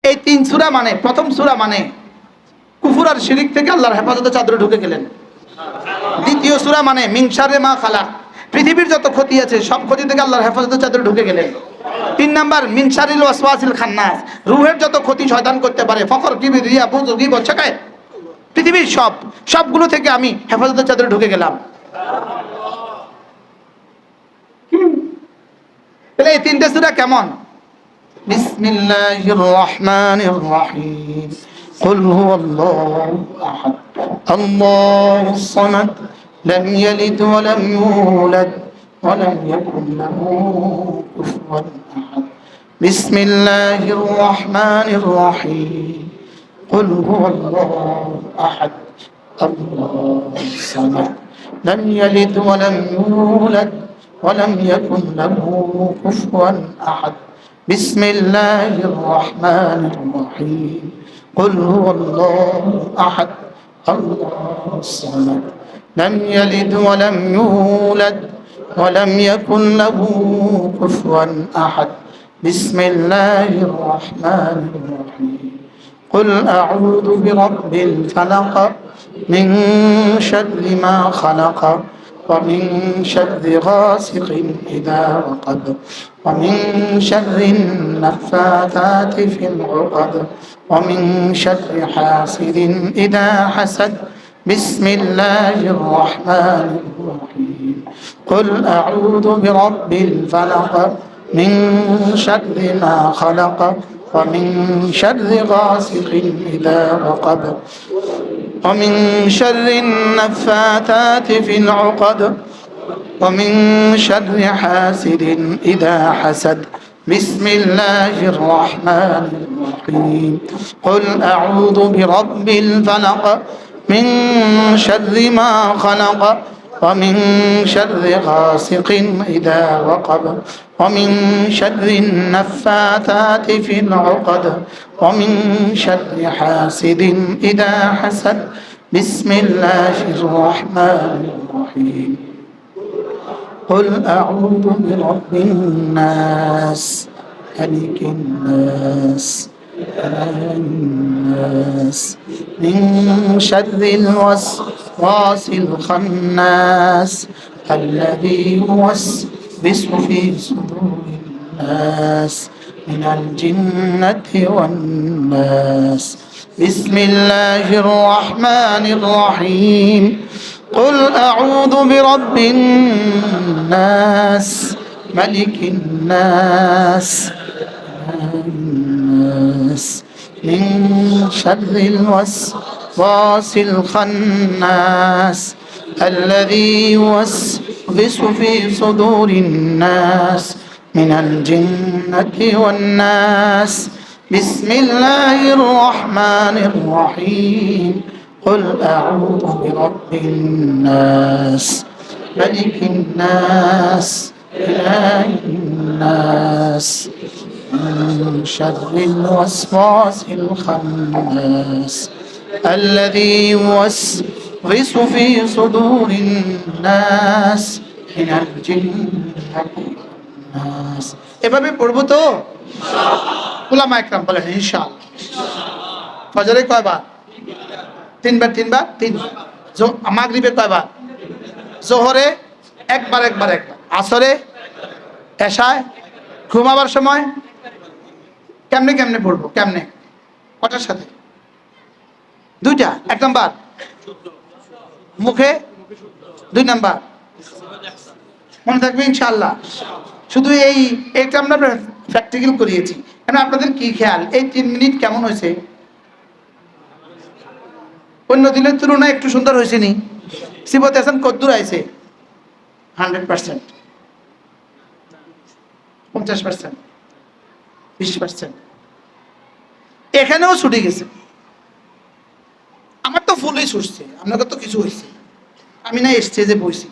এই 3 সূরা মানে, প্রথম সূরা মানে কুফর আর শিরক থেকে আল্লাহর হেফাজতে চাদরে ঢুকে গেলেন। দ্বিতীয় সূরা মানে মিন শাররি মা খালাক, পৃথিবীর যত ক্ষতি আছে সব ক্ষতি থেকে আল্লাহর হেফাজতে চাদরে ঢুকে গেলেন। 3 নাম্বার মিন শাররিল ওয়াসওয়াসিল খান্নাস, রূহের যত ক্ষতি শয়তান করতে পারে, ফখর, কিবর, রিয়া, বুজুর, গীবত, শিকায়ত, পৃথিবীর সবগুলো থেকে আমি হেফাজতের চাদরে ঢুকে গেলাম। তাহলে এই 3টে সূরা কেমন? বিসমিল্লাহির রহমানির রহিম, কুল হুয়াল্লাহু আহাদ, আল্লাহুস সামাদ, লাম ইয়ালিদ ওয়া লাম ইউলাদ ওয়া লাম ইয়াকুল লাহু কুফুয়ান আহাদ। বিসমিল্লাহির রহমানির রহিম, কুল হুয়াল্লাহু আহাদ, আল্লাহুস সামাদ, লাম ইয়ালিদ ওয়া লাম ইউলাদ ولم يكن له كفوا أحد. بسم الله الرحمن الرحيم، قل هو الله أحد، الله الصمد، لم يلد ولم يولد ولم يكن له كفوا أحد. بسم الله الرحمن الرحيم، قل أعوذ برب الفلق، من شر ما خلق، ومن شر غاسق إذا وقب، ومن شر النفاثات في العقد، ومن شر حاسد إذا حسد. بسم الله الرحمن الرحيم، قل أعوذ برب الفلق، من شر ما خلق، ومن شر غاسق إذا وقب، ومن شر النفاثات في العقد، ومن شر حاسد إذا حسد. بسم الله الرحمن الرحيم، قل أعوذ برب الفلق، من شر ما خلق، ومن شر غاسق إذا وقب، ومن شر النفاثات في العقد، ومن شر حاسد إذا حسد. بسم الله الرحمن الرحيم، قل أعوذ برب الناس، ملك الناس، إله الناس، من شر الوسواس الخناس، الذي يوسوس في صدور الناس من الجنة والناس. بسم الله الرحمن الرحيم، قل أعوذ برب الناس، ملك الناس، إله الناس، من شر الوسواس الخناس، الذي يوسوس في صدور الناس من الجنة والناس. بسم الله الرحمن الرحيم، قل أعوذ برب الناس، ملك الناس، إله الناس، من شر الوسواس الخناس، الذي يوسوس في صدور الناس من الجنة والناس. এভাবে পড়বো তো? উলামা একরাম বলেন ইনশাআল্লাহ। ফজরে কয়বার? 3 বার 3 বার 3 বার। মাগরিবে কয়বার? জোহরে একবার একবার একবার, আসরে, এশায়, ঘুমাবার সময়। কেমনে কেমনে পড়বো? কেমনে? কটার সাথে? 2টা। 1 নাম্বার মুখে, 2 নাম্বার মনে থাকবে ইনশাআল্লাহ। শুধু এইটা আমরা প্র্যাকটিক্যাল করিয়েছি। কেন আপনাদের কি খেয়াল এই 3 মিনিট কেমন হয়েছে? অন্য দিনের তুলনায় একটু সুন্দর হয়েছে নি? সিবত হাসান কদ্দুর আইছে? 100%, 50%, 20%। এখানেও ছুটে গেছে। আমার তো ফুলই ছুটছে, আপনাকে তো কিছু হয়েছে। আমি না স্টেজে বইছি,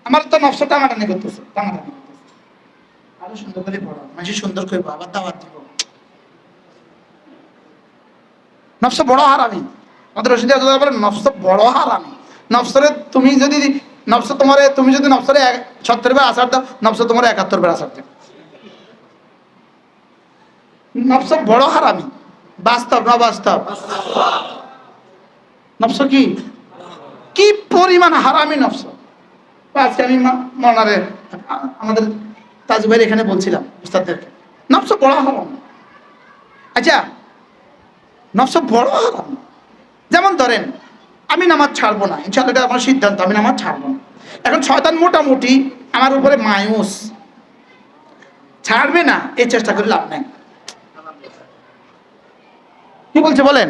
আমার তো নফস টানাটানি করতেছে, টানাটানি করতেছে। আরো সুন্দর করে পড়ো, মানুষ সুন্দর করে আবার দাওয়াত দিব। নফস বড় হারামি, আমাদের রশিদ বলেন নফস বড় হারামি। নফসরে তুমি যদি তুমি যদি নফসরে 76 বার আসার দাও, নফস তোমার 71 বার আসার দেবে। নফস বড় হারামি। বাস্তব না বাস্তব? নফস কি কি পরিমাণ হারামি নফস। আজকে আমি মনারে আমাদের তাজ ভাইয়ের এখানে বলছিলাম উস্তাদদেরকে, নফস বড় হারাম। আচ্ছা, নফস বড় হারাম। যেমন ধরেন আমি নামাজ ছাড়বো না, ইনশাআল্লাহ এটা আমার সিদ্ধান্ত, আমি নামাজ ছাড়বো না। এখন শয়তান মোটামুটি আমার উপরে মায়ুস, ছাড়বে না, এই চেষ্টা করে লাভ নাই। কি বলছে বলেন?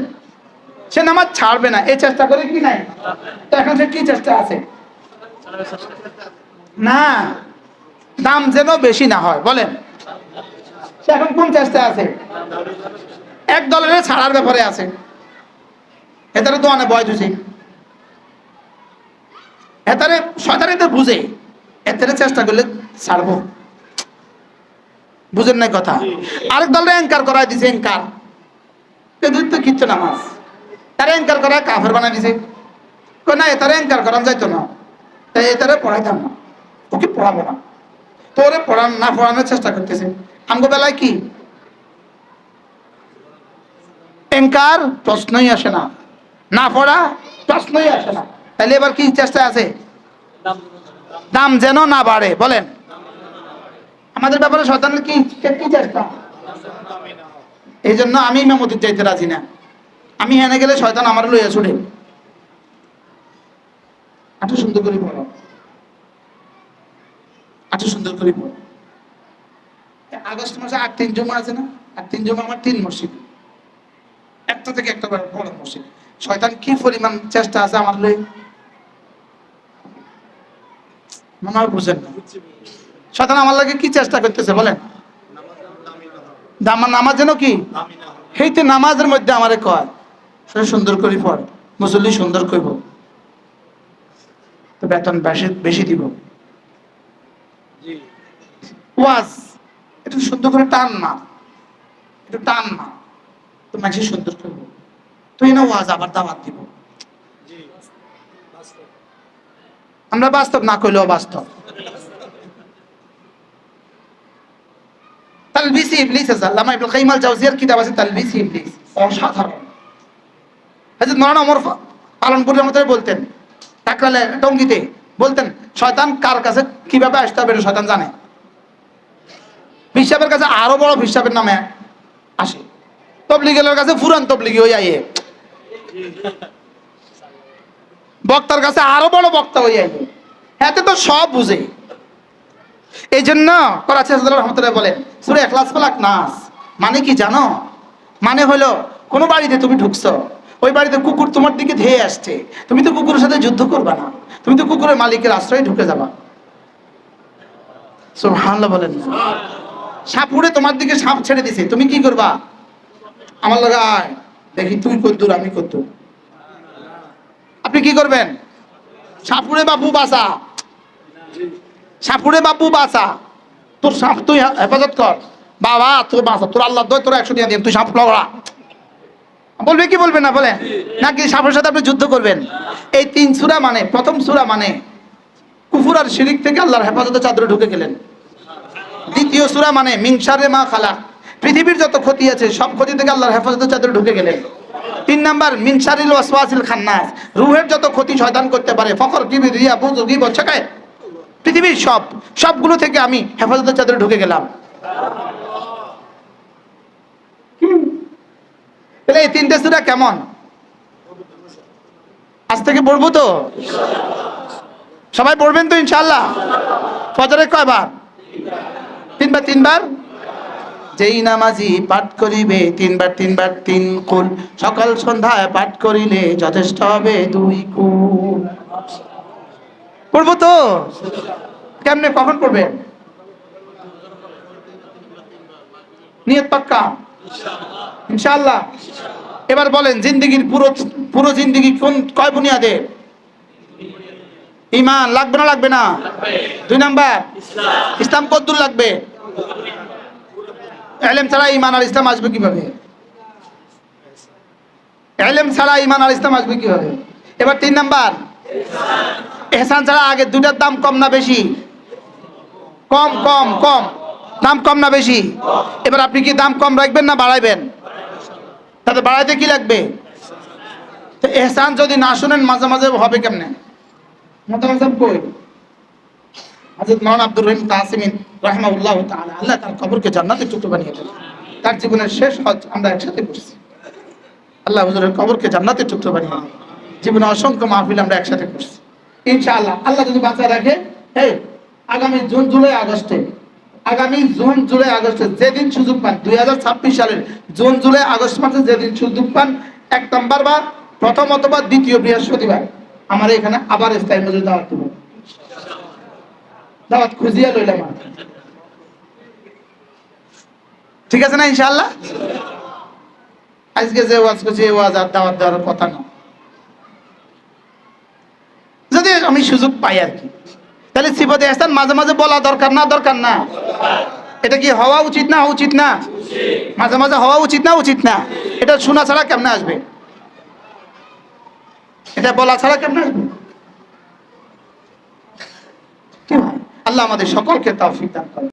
সে নামাজ ছাড়বে না, এই চেষ্টা করে কি নাই? তো এখন সে কি চেষ্টা আছে? না, দাম যেন বেশি না হয়, বলেন সে এখন কোন চেষ্টা আছে? এক দলের ছাড়ার ব্যাপারে আছে। এটারে তো অনেক বয় ধুছে, এটারে শয়তান এতে বুঝে, এটারে চেষ্টা করলে ছাড়বো। বুঝেন নাই কথা? আরেক দলের অ্যাঙ্কার করাই দিছে, অ্যাঙ্কার তো কিচ্ছু নামাজ, তারা অ্যাঙ্কার করা কাফের বানাই দিছে। না, এটারে অ্যাঙ্কার করান যাইতো না, তাই এটারে পড়াইতাম না, ওকে পড়াবো না। তো ওরে পড়ান না পড়ানোর চেষ্টা করতেছে। আমগো বেলায় কি অ্যাঙ্কার প্রশ্নই আসে না, না পড়া প্রশ্নই আসে না। তাহলে এবার কি চেষ্টা আছে? দাম যেন না বাড়ে, বলেন আমাদের ব্যাপারে শয়তানের কি কি চেষ্টা? এই জন্য আমি ইমামতির যাইতে রাজি না। আমি হেনে গেলে শয়তান আমার লইয়া ছুটে। আচ্ছা সুন্দর করে পড়ো, আচ্ছা সুন্দর করে পড়ো। আগস্ট মাসে 8-3 জমা আছে না? 8-3 জমা আমার 3 মসজিদ, একটা থেকে একটা বড় মসজিদ। শয়তান কি পরিমাণ চেষ্টা আছে আমার লই, মনে হয় বুঝেন না। শয়তান আমার লাগে কি চেষ্টা করতেছে বলেন? আমার নামাজ যেন কি হেইতে নামাজের মধ্যে আমারে কয় সুন্দর করে পড়, মুসল্লি সুন্দর করব, তো বেতন বেশি বেশি দিব। ওয়াজ একটু সুন্দর করে টান না, একটু টান না, তো মানুষ সুন্দর করবো, তুই না ওয়াজ আবার দাওয়াত দিব। আমরা বাস্তব না কইলেও বাস্তব। তালবিস ইবলিস আছে, আল্লামা ইবনে কাইয়িম আল জাওজিয়ার কিতাব আছে তালবিস ইবলিস, অসাধারণ। হযরত মাওলানা ওমর পালনপুরের মতো বলতেন, টাকরালে টঙ্গীতে বলতেন, শয়তান কার কাছে কিভাবে আসতে হবে এটা শয়তান জানে। পিসাবের কাছে আরো বড় পিসাবের নামে আসে, তবলিগের কাছে ফুরান তবলিগি হই আইয়ে, বক্তার কাছে আরো বড় বক্তা হই আইয়ে, এতে তো সব বুঝে। এই জন্য করাচি হাজরত রহমতুল্লাহ বলেন সূরা ইখলাস ফালাক নাস মানে কি জানো? মানে হলো কোন বাড়িতে তুমি ঢুকছো, ওই বাড়িতে কুকুর তোমার দিকে ধেয়ে আসছে, তুমি তো কুকুরের সাথে যুদ্ধ করবা না, তুমি তো কুকুরের মালিকের আশ্রয়ে ঢুকে যাবা। সুবহানাল্লাহ বলেন। সাপ উড়ে তোমার দিকে সাপ ছেড়ে দিছে, তুমি কি করবা? আমার লগে আয়, দেখি তুই কদ্দুর আমি কদ্দুর। আপনি কি করবেন? সাপুরে বাবু বাসা, সাপুরে বাবু বাসা, তোর সাপ তুই হেফাজত কর, বাবা তোর বাসা, তোর আল্লাহ দয় তোর 100 টাকা দিন, তুই সাপ লগড়া। বলবে কি বলবে না বলেন? নাকি সাপের সাথে আপনি যুদ্ধ করবেন? এই 3 সূরা মানে, প্রথম সূরা মানে কুফর আর শিরিক থেকে আল্লাহর হেফাজতে চাদরে ঢুকে গেলেন। দ্বিতীয় সূরা মানে মিন শাররি মা খালাক, পৃথিবীর যত ক্ষতি আছে সব ক্ষতি থেকে আল্লাহর হেফাজতে চাদরে ঢুকে গেলেন। 3 নাম্বার মিন শাররিল ওয়াসওয়াসিল খান্নাস, রূহের যত ক্ষতি শয়তান করতে পারে, ফখর কিবির রিয়া বুজুর গীবত শাকায়, পৃথিবীর সবগুলো থেকে আমি হেফাজতের চাদরে ঢুকে গেলাম। তাহলে এই 3টে সূরা কেমন? আজ থেকে পড়বো তো সবাই, পড়বেন তো ইনশাআল্লাহ? ফজরে কয়বার? 3 বার 3 বার। যেই নামাজি পাঠ করিবে 3 বার 3 বার 3 কুল, সকাল সন্ধ্যায় পাঠ করিলে যথেষ্ট হবে 2 কুল। পড়বো তো? কেমনে, কখন পড়বেন? নিয়ত পাক্কা ইনশাআল্লাহ। এবার বলেন জিন্দেগির পুরো জিন্দেগি কয় বুনিয়াদে? ঈমান লাগবে না লাগবে না? 2 নাম্বার ইসলাম কতদূর লাগবে? ইলম ছাড়া ঈমান আর ইসলাম আসবে কিভাবে? ইলম ছাড়া ঈমান আর ইসলাম আসবে কিভাবে? এবার 3 নাম্বার ইহসান ছাড়া আগে 2টার দাম কম না বেশি? কম কম কম। দাম কম না বেশি? এবার আপনি কি দাম কম রাখবেন না বাড়াইবেন? তাতে বাড়াইতে কি লাগবে? তো এহসান যদি না শুনেন মাঝে মাঝে হবে কেমনে? মতামত কই হযরত মাওলানা আব্দুর রহিম তাসিমিন রাহিমাহুল্লাহ তাআলা, আল্লাহ তার কবরকে জান্নাতের টুকরো বানিয়ে দেন। তার জীবনের শেষ হজ আমরা একসাথে করছি। আল্লাহ হুজুরের কবরকে জান্নাতের টুকরো বানিয়ে দেন। জীবনে অসংখ্য মাহফিল আমরা একসাথে করছি। ইনশাআল্লাহ আল্লাহ যদি বাঁচায় রাখে, আগামী জুন জুলাই আগস্টে যেদিন সুযোগ পান, 2026 সালের জুন জুলাই আগস্ট মাসে যেদিন সুযোগ পান, 1 নম্বর বা প্রথম অথবা দ্বিতীয় বৃহস্পতিবার আমার এখানে আবার ইফতার মজলিস দাওয়াত দেব। দাওয়াত খুঁজিয়া লইলাম। ঠিক আছে না ইনশাআল্লাহ? আজকে যে ওয়াজ করছি এই ওয়াজ আর দাওয়াত দেওয়ার কথা না, যদি আমি সুযোগ পাই আর কি। তাহলে সিফাতে ইহসান মাঝে মাঝে বলা দরকার না? দরকার না? এটা কি হওয়া উচিত না? উচিত না? মাঝে মাঝে হওয়া উচিত না? উচিত না? এটা শোনা ছাড়া কেমনে আসবে? এটা বলা ছাড়া কেমনে আসবে? কি ভাই, আল্লাহ আমাদের সকলকে তৌফিক দান করেন।